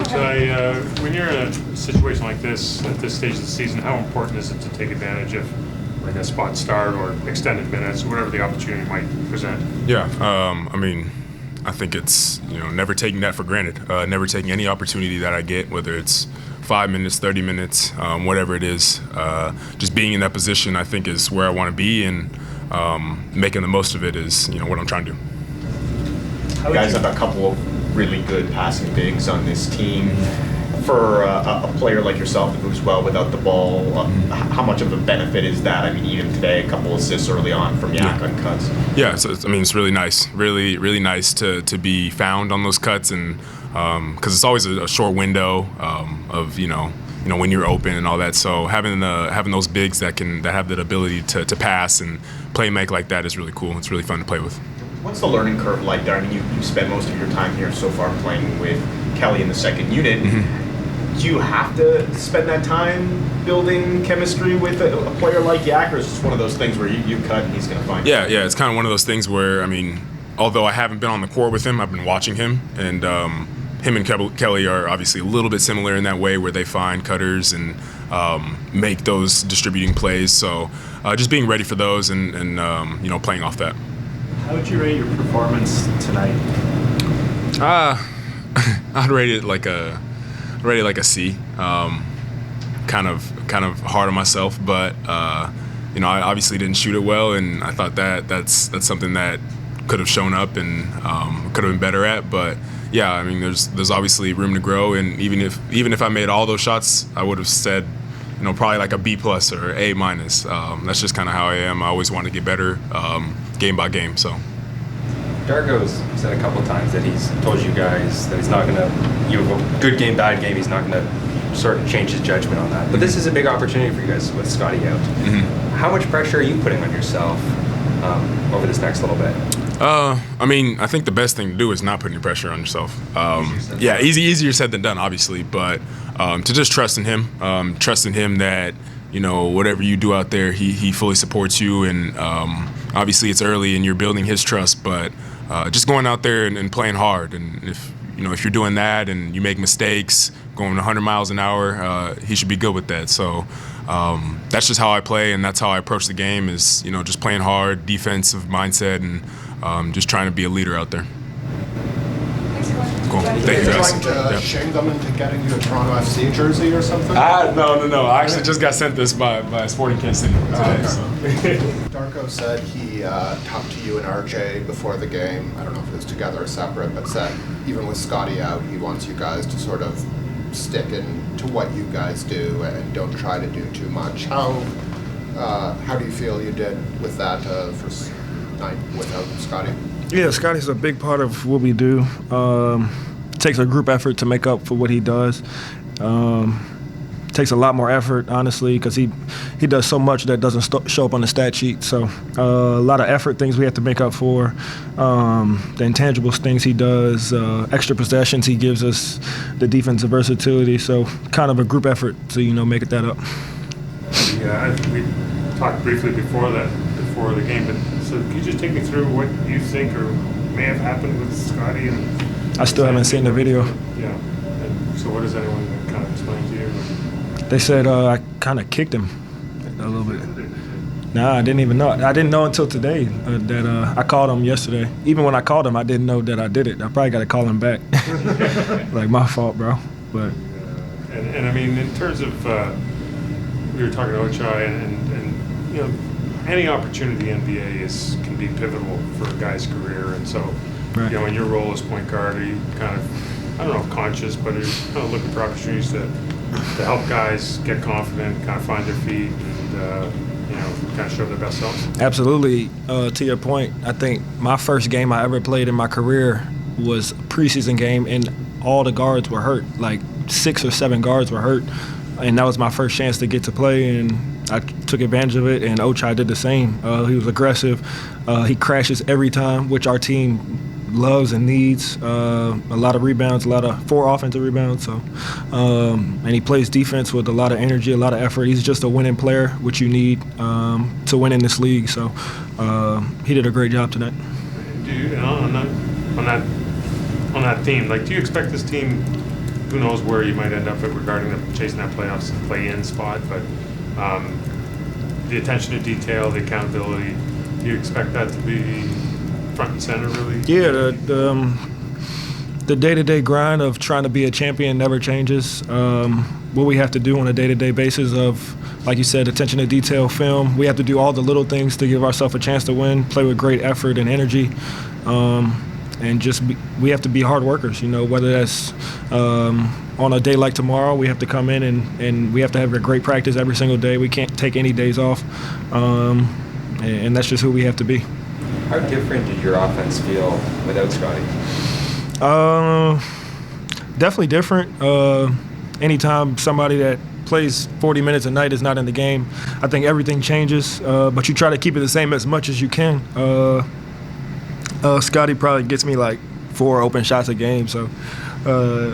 Ochai, when you're in a situation like this, at this stage of the season, how important is it to take advantage of like a spot start or extended minutes, whatever the opportunity might present? Yeah, I mean, I think it's, never taking that for granted. Never taking any opportunity that I get, whether it's 5 minutes, 30 minutes, whatever it is. Just being in that position, I think, is where I want to be, and making the most of it is, what I'm trying to do. You guys have a couple of really good passing bigs on this team. For a player like yourself that moves well without the ball, how much of a benefit is that? I mean, even today, a couple assists early on from Yak on cuts. Yeah, so it's really nice, really nice to be found on those cuts, and because it's always a short window of when you're open and all that. So having those bigs that have that ability to pass and play make like that is really cool. It's really fun to play with. What's the learning curve like there? I mean, you spent most of your time here so far playing with Kelly in the second unit. Do you have to spend that time building chemistry with a player like Yak, or is it just one of those things where you cut and he's going to find you? Yeah, it's kind of one of those things where, I mean, although I haven't been on the court with him, I've been watching him, and him and Kelly are obviously a little bit similar in that way, where they find cutters and make those distributing plays. So just being ready for those and playing off that. How would you rate your performance tonight? I'd rate it like a C. Kind of hard on myself, but I obviously didn't shoot it well, and I thought that's something that could have shown up and could have been better at. But yeah, I mean, there's obviously room to grow, and even if I made all those shots, I would have said, probably like a B+ or A-. That's just kind of how I am. I always want to get better, game by game. So. Darko's said a couple times that he's told you guys that he's not going to, you have a good game, bad game, he's not going to sort of change his judgment on that. But this is a big opportunity for you guys with Scotty out. How much pressure are you putting on yourself over this next little bit? I mean, I think the best thing to do is not put any pressure on yourself. Easier said than done, obviously, but to just trust in him, that, whatever you do out there, he fully supports you, and obviously it's early and you're building his trust, but just going out there and playing hard, and if you're doing that and you make mistakes, going 100 miles an hour, he should be good with that. So that's just how I play, and that's how I approach the game, is just playing hard, defensive mindset, and just trying to be a leader out there. Cool. Thank you, guys. Trying to shame them into getting you a Toronto FC jersey or something? No. I actually just got sent this by Sporting Kansas today. Darko said he talked to you and RJ before the game. I don't know if it was together or separate, but said even with Scotty out, he wants you guys to sort of stick to what you guys do and don't try to do too much. How do you feel you did with that first night without Scotty? Yeah, Scotty's a big part of what we do. It takes a group effort to make up for what he does. Takes a lot more effort, honestly, because he does so much that doesn't show up on the stat sheet. So a lot of effort, things we have to make up for. The intangibles, things he does, extra possessions he gives us, the defensive versatility. So kind of a group effort to make it that up. Yeah, we talked briefly before the game, but so can you just take me through what you think or may have happened with Scotty? I still haven't seen the video. Yeah. And so what does anyone kind of explain to you? They said I kind of kicked him a little bit. Nah, I didn't even know. I didn't know until today that I called him yesterday. Even when I called him, I didn't know that I did it. I probably got to call him back. Like, my fault, bro. But and I mean, in terms of we were talking to Ochai, and any opportunity in the NBA can be pivotal for a guy's career, and so right. In your role as point guard, are you kind of, I don't know if conscious, but are you kind of looking for opportunities to help guys get confident, kind of find their feet, and kind of show their best selves? Absolutely. To your point, I think my first game I ever played in my career was a preseason game, and all the guards were hurt. Like 6 or 7 guards were hurt, and that was my first chance to get to play, and I took advantage of it, and Ochai did the same. He was aggressive. He crashes every time, which our team loves and needs. A lot of rebounds, 4 offensive rebounds. So, and he plays defense with a lot of energy, a lot of effort. He's just a winning player, which you need to win in this league. So, he did a great job tonight. On that theme, like, do you expect this team who knows where you might end up at regarding chasing that playoffs play-in spot, but the attention to detail, the accountability, do you expect that to be front and center, really? Yeah, the day-to-day grind of trying to be a champion never changes. What we have to do on a day-to-day basis of, like you said, attention to detail, film. We have to do all the little things to give ourselves a chance to win, play with great effort and energy, and we have to be hard workers, whether that's on a day like tomorrow, we have to come in and we have to have a great practice every single day. We can't take any days off, and that's just who we have to be. How different did your offense feel without Scotty? Definitely different. Anytime somebody that plays 40 minutes a night is not in the game, I think everything changes, but you try to keep it the same as much as you can. Scotty probably gets me like 4 open shots a game, so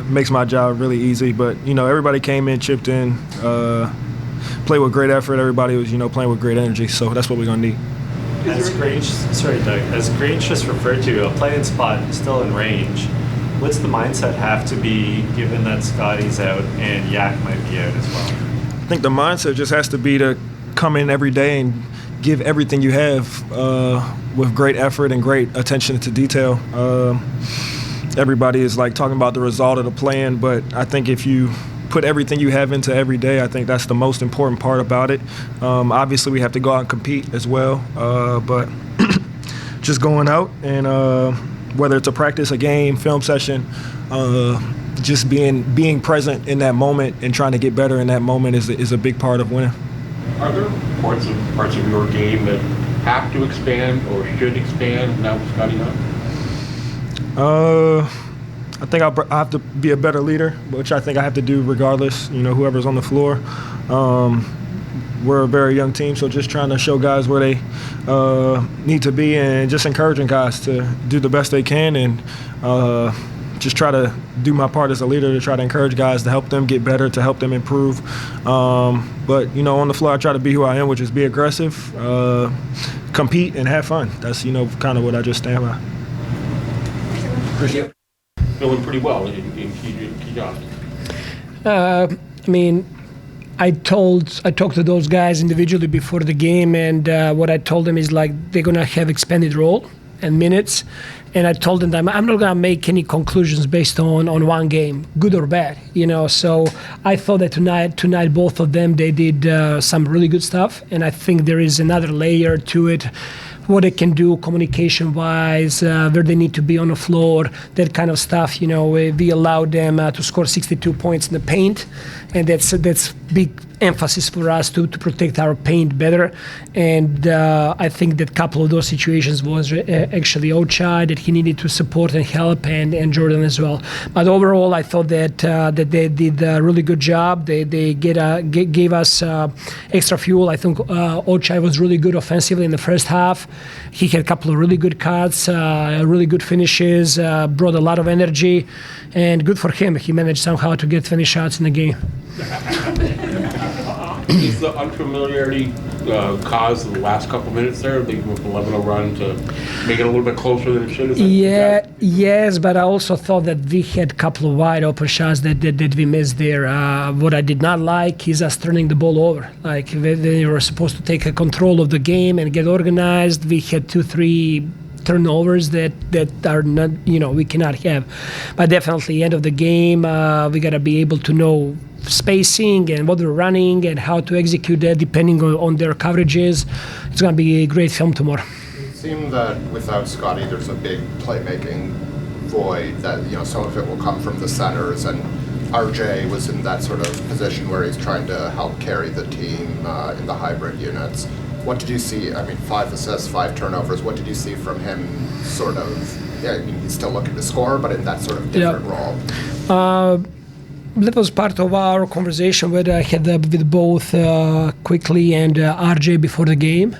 makes my job really easy. But, everybody came in, chipped in, played with great effort. Everybody was, playing with great energy, so that's what we're going to need. As Grange just referred to, a play-in spot still in range. What's the mindset have to be given that Scotty's out and Yak might be out as well? I think the mindset just has to be to come in every day and give everything you have with great effort and great attention to detail. Everybody is like talking about the result of the play-in, but I think if you put everything you have into every day, I think that's the most important part about it. Obviously, we have to go out and compete as well, but just going out and whether it's a practice, a game, film session, just being present in that moment and trying to get better in that moment is a big part of winning. Are there parts of your game that have to expand or should expand now with Scotty out? I think I have to be a better leader, which I think I have to do regardless, whoever's on the floor. We're a very young team, so just trying to show guys where they need to be and just encouraging guys to do the best they can and just try to do my part as a leader to try to encourage guys to help them get better, to help them improve. But, on the floor, I try to be who I am, which is be aggressive, compete, and have fun. That's, kind of what I just stand by. Appreciate it. Doing pretty well in key jobs. I talked to those guys individually before the game, and what I told them is like they're gonna have expanded role and minutes, and I told them that I'm not gonna make any conclusions based on one game, good or bad, So I thought that tonight both of them they did some really good stuff, and I think there is another layer to it. What they can do communication-wise, where they need to be on the floor, that kind of stuff. We allowed them to score 62 points in the paint, and that's big emphasis for us to protect our paint better. And I think that couple of those situations was actually Ochai that he needed to support and help, and Jordan as well. But overall, I thought that they did a really good job. They gave us extra fuel. I think Ochai was really good offensively in the first half. He had a couple of really good cuts, really good finishes, brought a lot of energy, and good for him. He managed somehow to get 20 shots in the game. Is the unfamiliarity caused the last couple minutes there? They went from 11-0 run to make it a little bit closer than it should have? Yes, but I also thought that we had a couple of wide open shots that we missed there. What I did not like is us turning the ball over. Like they were supposed to take control of the game and get organized. We had 2-3 turnovers that are not, we cannot have. But definitely, end of the game, we got to be able to know spacing and what they're running and how to execute that depending on their coverages. It's going to be a great film tomorrow. It seemed that without Scotty, there's a big playmaking void that, some of it will come from the centers, and RJ was in that sort of position where he's trying to help carry the team in the hybrid units. What did you see? 5 assists, 5 turnovers. What did you see from him sort of, he's still looking to score, but in that sort of different role? That was part of our conversation that I had with both Quickley and RJ before the game.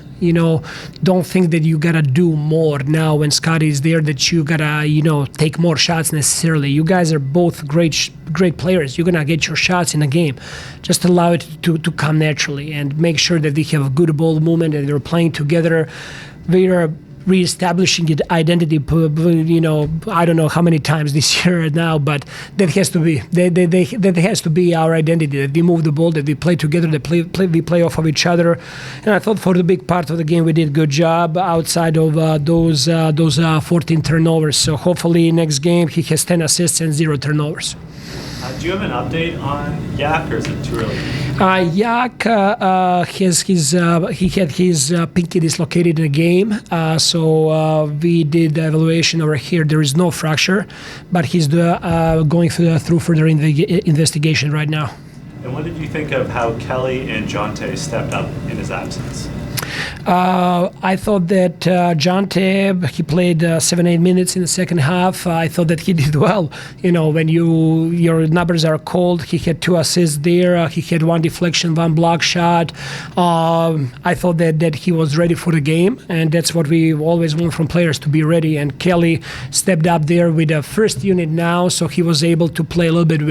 Don't think that you gotta do more now when Scotty is there, that you gotta, take more shots necessarily. You guys are both great players. You're gonna get your shots in the game. Just allow it to come naturally and make sure that we have a good ball movement and they're playing together. reestablishing the identity. I don't know how many times this year now, but that has to be that has to be our identity. That we move the ball, that we play together, that we play off of each other. And I thought for the big part of the game we did a good job outside of those 14 turnovers. So hopefully next game he has 10 assists and 0 turnovers. Do you have an update on Yak, or is it too early? Yak he had his pinky dislocated in the game, so we did the evaluation over here. There is no fracture, but he's going through further investigation right now. And what did you think of how Kelly and Jonte stepped up in his absence? I thought that Jonte, he played 7-8 minutes in the second half. I thought that he did well. When your numbers are cold, he had 2 assists there. He had 1 deflection, 1 block shot. I thought that he was ready for the game, and that's what we always want from players, to be ready. And Kelly stepped up there with the first unit now, so he was able to play a little bit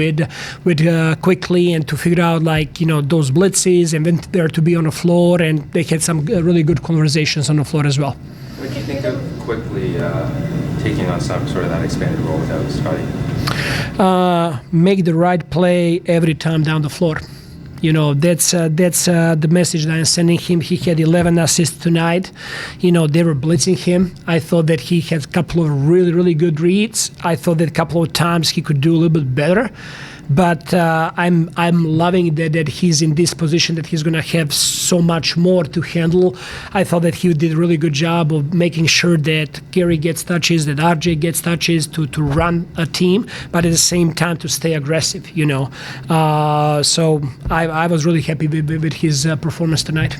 with Quickley and to figure out those blitzes, and then there to be on the floor, and they had some really good conversations on the floor as well. What do you think of Quickley taking on some sort of that expanded role without Scotty? Make the right play every time down the floor. That's the message that I'm sending him. He had 11 assists tonight. They were blitzing him. I thought that he had a couple of really, really good reads. I thought that a couple of times he could do a little bit better. But I'm loving that he's in this position, that he's going to have so much more to handle. I thought that he did a really good job of making sure that Gary gets touches, that RJ gets touches to run a team, but at the same time to stay aggressive, So I was really happy with his performance tonight.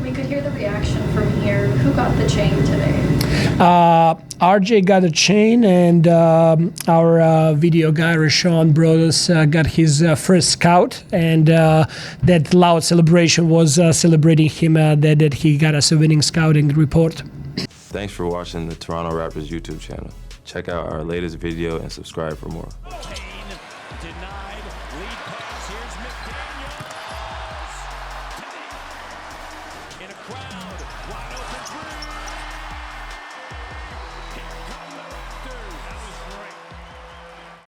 We could hear the reaction from here. Who got the chain today? RJ got a chain, and our video guy, Rashawn Brothers, got his first scout, and that loud celebration was celebrating him that he got us a winning scouting report. Thanks for watching the Toronto Raptors YouTube channel. Check out our latest video and subscribe for more. Denied, lead pass, here's McDaniels. In a crowd, wide open three.